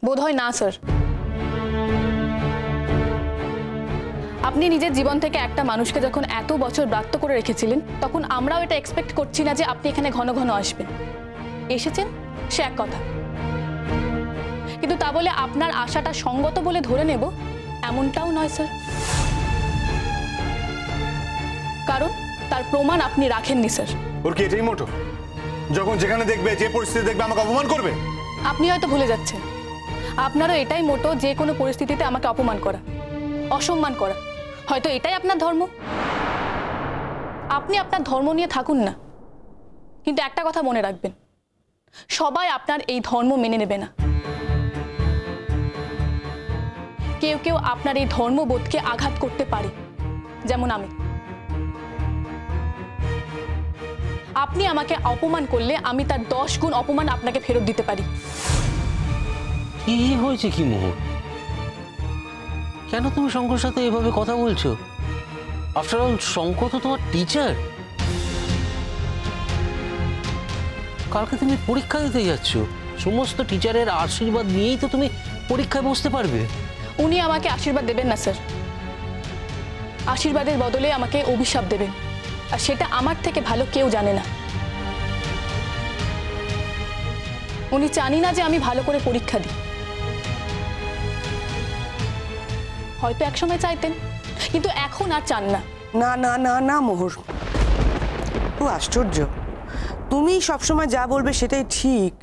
বোধহয় না স্যার। আপনি নিজের জীবন থেকে একটা মানুষকে যখন এত বছর ব্রাত্য করে রেখেছিলেন, তখন আমরাও এটা এক্সপেক্ট করছি না যে আপনি এখানে ঘন ঘন আসবেন। এসেছেন সে এক কথা, কিন্তু তা বলে আপনার আশাটা সঙ্গত বলে ধরে নেব এমনটাও নয় স্যার। কারণ তার প্রমাণ আপনি রাখেননি স্যার। ওর কি এটাই মোটো? যখন যেখানে দেখবে, যে পরিস্থিতি দেখবে, আমাকে অপমান করবে? আপনি হয়তো ভুলে যাচ্ছেন, আপনারও এটাই মোটো, যে কোনো পরিস্থিতিতে আমাকে অপমান করা, অসম্মান করা। হয়তো এটাই আপনার ধর্ম। আপনি আপনার ধর্ম নিয়ে থাকুন না, কিন্তু একটা কথা মনে রাখবেন, সবাই আপনার এই ধর্ম মেনে নেবে না। কেউ কেউ আপনার এই ধর্মবোধকে আঘাত করতে পারে, যেমন আমি। আপনি আমাকে অপমান করলে আমি তার 10 গুণ অপমান আপনাকে ফেরত দিতে পারি। কি হয়েছে কি মোহর? কেন তুমি শঙ্কর সাথে এভাবে কথা বলছো? আফটার অল শঙ্কর তো তোমার টিচার। কালকে তুমি পরীক্ষা দিতে যাচ্ছ, সমস্ত টিচারের আশীর্বাদ নিয়েই তো তুমি পরীক্ষায় বসতে পারবে। উনি আমাকে আশীর্বাদ দেবেন না স্যার, আশীর্বাদের বদলে আমাকে অভিশাপ দেবেন, আর সেটা আমার থেকে ভালো কেউ জানে না। উনি জানি না যে আমি ভালো করে পরীক্ষা দিই। হয়তো একসময় চাইতেন, কিন্তু এখন আর চান না। না না না না মোহর, খুব আশ্চর্য। তুমি সবসময় যা বলবে সেটাই ঠিক,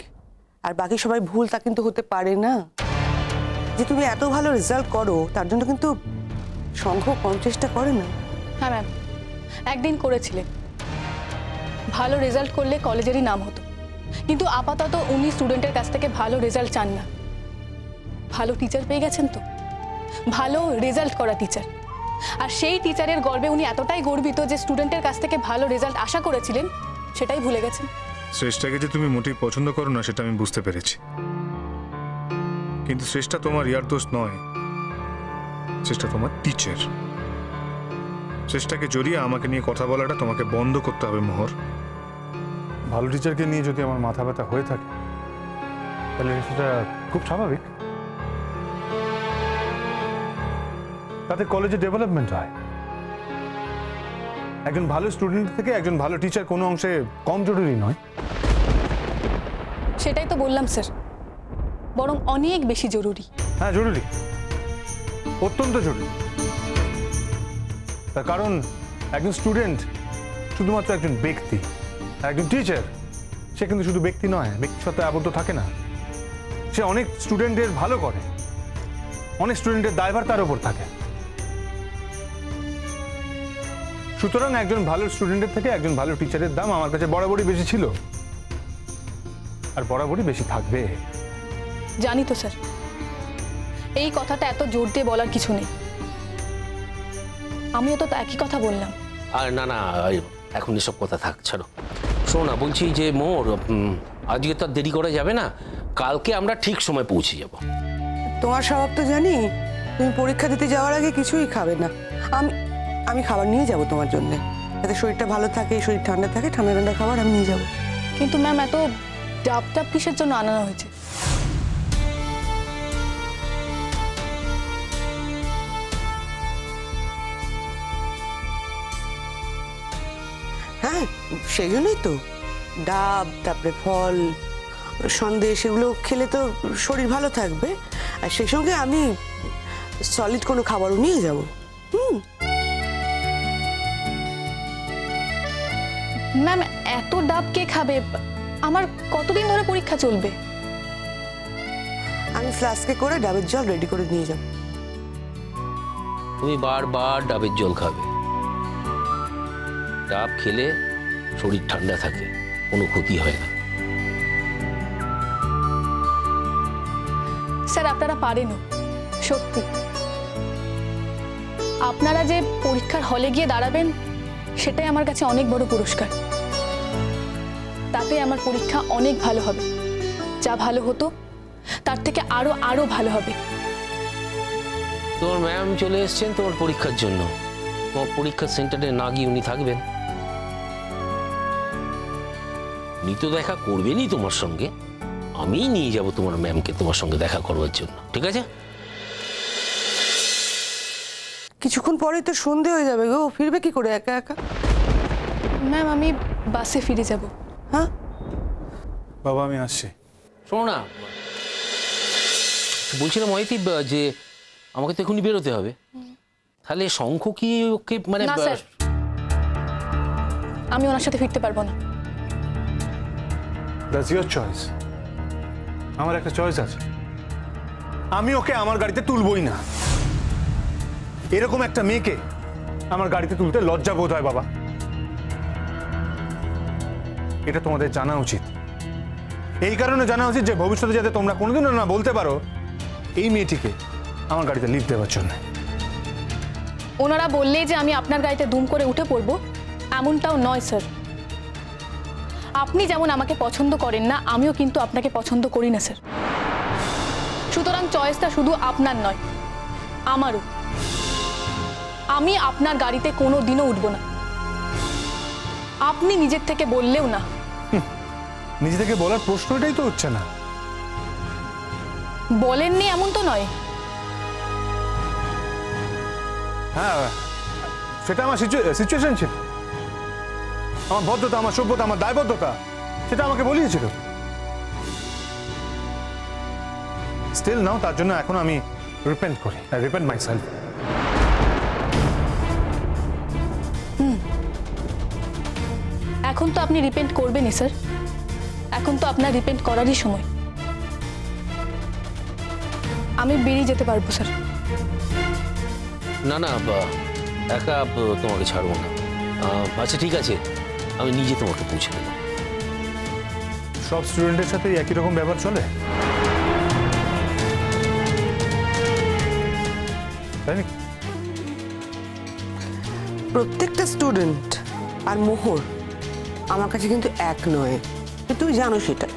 আর বাকি সবাই ভুল তা কিন্তু হতে পারে না। যে তুমি এত ভালো রেজাল্ট করো তার জন্য কিন্তু সংঘ কম চেষ্টা করে না। হ্যাঁ ম্যাম, একদিন করেছিলেন। ভালো রেজাল্ট করলে কলেজেরই নাম হতো, কিন্তু আপাতত উনি স্টুডেন্টের কাছ থেকে ভালো রেজাল্ট চান না। ভালো টিচার পেয়ে গেছেন তো, ভালো রেজাল্ট করা টিচার। আর সেই টিচারের গর্বে উনি এতটাই গর্বিত যে স্টুডেন্টের কাছ থেকে ভালো রেজাল্ট আশা করেছিলেন, সেটাই ভুলে গেছেন। শ্রেষ্ঠাকে যে তুমি মোটেই পছন্দ করো না সেটা আমি বুঝতে পেরেছি, কিন্তু শ্রেষ্ঠা তোমার ইয়ার দোষ নয়, শ্রেষ্ঠা তোমার টিচার। শ্রেষ্ঠাকে জড়িয়ে আমাকে নিয়ে কথা বলাটা তোমাকে বন্ধ করতে হবে মোহর। ভালো টিচারকে নিয়ে যদি আমার মাথা ব্যথা হয়ে থাকে তাহলে সেটা খুব স্বাভাবিক, তাতে কলেজে ডেভেলপমেন্ট হয়। একজন ভালো স্টুডেন্ট থেকে একজন ভালো টিচার কোনো অংশে কম জরুরি নয়। সেটাই তো বললাম স্যার, বরং অনেক বেশি জরুরি। হ্যাঁ জরুরি, অত্যন্ত জরুরি। তার কারণ একজন স্টুডেন্ট শুধুমাত্র একজন ব্যক্তি, একজন টিচার সে কিন্তু শুধু ব্যক্তি নয়, ব্যক্তির সাথে আবদ্ধ থাকে না। সে অনেক স্টুডেন্টের ভালো করে, অনেক স্টুডেন্টের দায়ভার তার উপর থাকে। সুতরাং একজন ভালো স্টুডেন্টের থেকে একজন ভালো টিচারের দাম আমার কাছে বরাবরই বেশি ছিল, আর বরাবরই বেশি থাকবে। জানি তো স্যার, এই কথাটা এত জোর দিয়ে বলার কিছু নেই। আমিও তো একই কথা বললাম। আর না না, এখন এসব কথা থাক, ছাড়ো। শোনো না, বলছি যে মোর আজকে তো আর দেরি করা যাবে না, কালকে আমরা ঠিক সময় পৌঁছে যাব। তোমার স্বভাব তো জানি, তুমি পরীক্ষা দিতে যাওয়ার আগে কিছুই খাবে না। আমি খাবার নিয়ে যাব তোমার জন্য, যাতে শরীরটা ভালো থাকে, শরীর ঠান্ডা থাকে, ঠান্ডা ঠান্ডা খাবার আমি নিয়ে যাব। কিন্তু ম্যাম, এত ডাব ডাব কিসের জন্য আনানো হয়েছে? হ্যাঁ সেই জন্যই তো ডাব, তারপরে ফল, সন্দেশ, এগুলো খেলে তো শরীর ভালো থাকবে, আর সেই সঙ্গে আমি সলিড কোনো খাবারও নিয়ে যাব। ম্যাম, এত ডাব কে খাবে? আমার কতদিন ধরে পরীক্ষা চলবে? আমি ফ্লাস্কে করে ডাবের জল রেডি করে নিয়ে যাব। তুমি বারবার ডাবের জল খাবে, ডাব খেলে শরীর ঠান্ডা থাকে, কোনো ক্ষতি হয় না। স্যার, আপনারা পারেনও, সত্যি। আপনারা যে পরীক্ষার হলে গিয়ে দাঁড়াবেন সেটাই আমার কাছে অনেক বড় পুরস্কার। তাতে আমার পরীক্ষা অনেক ভালো হবে, যা ভালো হতো তার থেকে আরো আরো ভালো হবে। তোমার ম্যাম চলে এসেছেন তোমার পরীক্ষার জন্য, তোমার পরীক্ষার সেন্টারে না গিয়ে উনি থাকবেন? উনি তো দেখা করবেনই তোমার সঙ্গে, আমি নিয়ে যাব তোমার ম্যামকে তোমার সঙ্গে দেখা করবার জন্য, ঠিক আছে? কিছুক্ষণ পরে তো সন্ধে হয়ে যাবে গো, ফিরবে কি করে একা একা? ম্যাম আমি বাসে ফিরে যাব। হ্যাঁ বাবা আমি আসছি। শোনো না, বলছিলাম অয়তি যে আমাকে তো এখনই বেরোতে হবে, তাহলে শঙ্খ কি ওকে মানে না স্যার, আমি ওনার সাথে ফিরতে পারবো না। That's your choice. আমার একটা চয়েস আছে, আমি ওকে আমার গাড়িতে তুলবই না। এরকম একটা মেয়েকে আমার গাড়িতে তুলতে লজ্জা বোধ হয় বাবা, এটা তোমাদের জানা উচিত। এই কারণে জানা উচিত যে ভবিষ্যতে যাতে তোমরা কোনোদিনও না বলতে পারো এই মেয়েটিকে আমার গাড়িতে লিফট দেওয়ার জন্য। ওনারা বললে যে আমি আপনার গাড়িতে দুম করে উঠে পড়বো, এমনটাও নয় স্যার। আপনি যেমন আমাকে পছন্দ করেন না, আমিও কিন্তু আপনাকে পছন্দ করি না স্যার। সুতরাং চয়েসটা শুধু আপনার নয়, আমারও। আমি আপনার গাড়িতে কোনো দিনও উঠবো না, আপনি নিজের থেকে বললেও না। নিজে থেকে বলার প্রশ্নটাই তো হচ্ছে না। বলেননি এমন তো নয়। হ্যাঁ, সেটা আমার সিচুয়েশন ছিল, আমার ভদ্রতা, আমার সভ্যতা, আমার দায়বদ্ধতা, সেটা আমাকে বলিয়েছিল। স্টিল নাও তার জন্য এখন আমি রিপেন্ট করি, আই রিপেন্ট মাইসেলফ। এখন তো আপনি রিপেন্ট করবেনই স্যার, এখন তো আপনার রিপেন্ট করারই সময়। আমি বেরিয়ে যেতে পারবো স্যার। না না, একা তোমাকে ছাড়বো না। আচ্ছা ঠিক আছে, আমি নিজে তোমাকে পৌঁছে দেবো। সব স্টুডেন্টের সাথে একই রকম ব্যবহার চলে, তাই না? প্রত্যেকটা স্টুডেন্ট আর মোহর আমার কাছে কিন্তু এক নয়, তুমি জানো সেটা।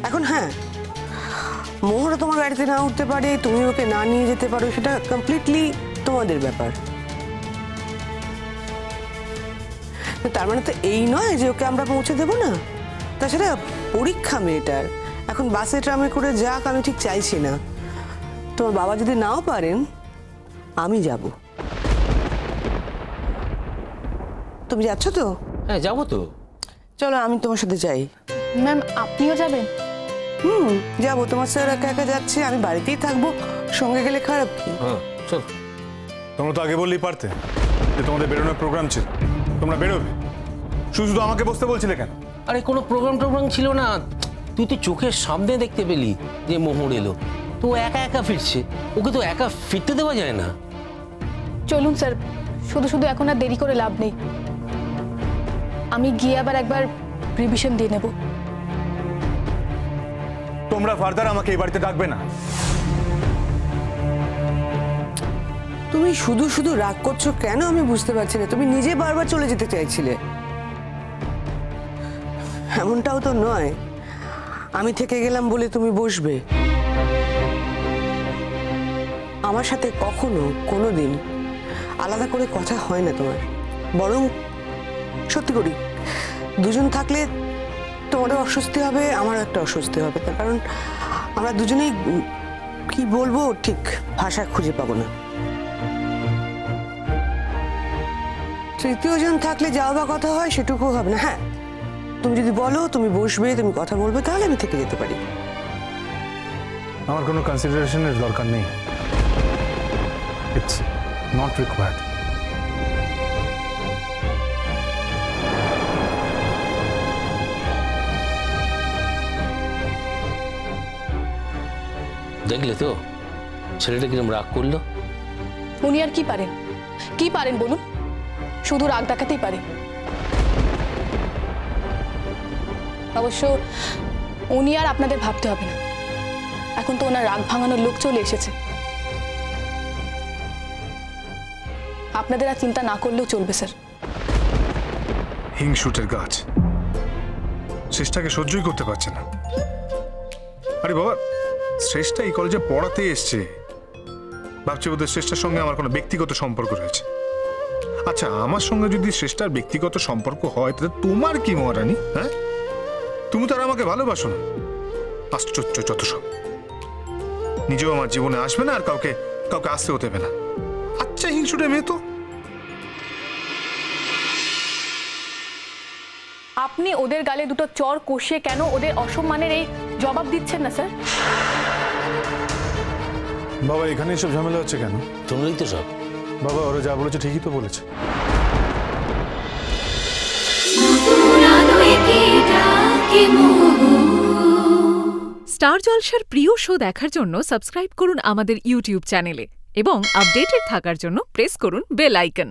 এখন হ্যাঁ, মোহরও তোমার গাড়িতে না উঠতে পারে, তুমি ওকে না নিয়ে যেতে পারো, সেটা কমপ্লিটলি তোমাদের ব্যাপার। তার মানে তো এই নয় যে ওকে আমরা পৌঁছে দেবো না। তাছাড়া পরীক্ষা মেয়েটার, এখন বাসে ট্রামে করে যাক আমি ঠিক চাইছি না। তোমার বাবা যদি নাও পারেন, আমি যাব। তুমি যাচ্ছ তো? হ্যাঁ যাবো তো। চলো আমি তোমার সাথে যাই। ম্যাম আপনিও যাবেন? যাবো। তোমার স্যার একা একা যাচ্ছে, আমি বাড়িতেই থাকবো, সঙ্গে গেলে খারাপ কি? হ্যাঁ চল। তোমরা তো আগে বললেই পারতে যে তোমাদের বেরোনোর প্রোগ্রাম ছিল, তোমরা বেরোবে। শুধু শুধু আমাকে বসতে বলছিলে কেন? আরে কোনো প্রোগ্রাম ছিল না, তুই তো চোখের সামনে দেখতে পেলি যে মোহর এলো, তো একা একা ফিরছে, ওকে তো একা ফিরতে দেওয়া যায় না। চলুন স্যার, শুধু শুধু এখন আর দেরি করে লাভ নেই। আমি গিয়ে আবার একবার রিভিশন দিয়ে নেব। তোমরা ফার্দার আমাকে এই বাড়িতে ডাকবে না। তুমি শুধু শুধু রাগ করছো কেন আমি বুঝতে পারছি না। তুমি নিজে বারবার চলে যেতে চাইছিলে, এমনটাও তো নয় আমি থেকে গেলাম বলে তুমি বসবে। আমার সাথে কখনো কোনোদিন আলাদা করে কথা হয় না তোমার, বরং সত্যি করি দুজন থাকলে তোমারও অস্বস্তি হবে, আমারও একটা অস্বস্তি হবে, তার কারণ আমরা দুজনেই কি বলবো ঠিক ভাষা খুঁজে পাবো না। তৃতীয় জন থাকলে যাও বা কথা হয় সেটুকু হবে না। হ্যাঁ, তুমি যদি বলো তুমি বসবে, তুমি কথা বলবে, তাহলে আমি থেকে যেতে পারি। আমার কোনো কনসিডারেশনের দরকার নেই, ইটস নট রিকোয়ার্ড। দেখলে তো ছেলেটা কিরম রাগ করলো। উনি আর কি পারেন, কি পারেন বলুন? শুধু রাগ দেখাতেই পারে। অবশ্য উনি আর আপনাদের ভাবতে হবে না, এখন তো ওনার রাগ ভাঙানোর লোক চলে এসেছে। আপনাদের আর চিন্তা না করলেও চলবে স্যার। হিংসুটের গাছ শ্রেষ্ঠাকে সহ্যই করতে পারছে না। আরে বাবা, শ্রেষ্ঠা এই কলেজে পড়াতে এসছে, ভাবছি বোধহয় শ্রেষ্ঠার সঙ্গে আমার কোনো ব্যক্তিগত সম্পর্ক রয়েছে। আচ্ছা, আমার সঙ্গে যদি শ্রেষ্ঠার ব্যক্তিগত সম্পর্ক হয় তাহলে তোমার কি মহারানী? হ্যাঁ, তুমি তো আর আমাকে ভালোবাসো না। আশ্চর্য যত সব। নিজেও আমার জীবনে আসবে না, আর কাউকে কাউকে আসতেও দেবে না। আচ্ছা হিংসুটে মেয়ে তো। আপনি ওদের গালে দুটো চর কষিয়ে কেন ওদের অসম্মানের এই জবাব দিচ্ছেন না স্যার? বাবা এখানে সব ঝামেলা হচ্ছে কেন? তোমরাই তো সব। বাবা ওরা যা বলেছে ঠিকই তো বলেছে। স্টার জলসার প্রিয় শো দেখার জন্য সাবস্ক্রাইব করুন আমাদের ইউটিউব চ্যানেলে এবং আপডেটেড থাকার জন্য প্রেস করুন বেল আইকন।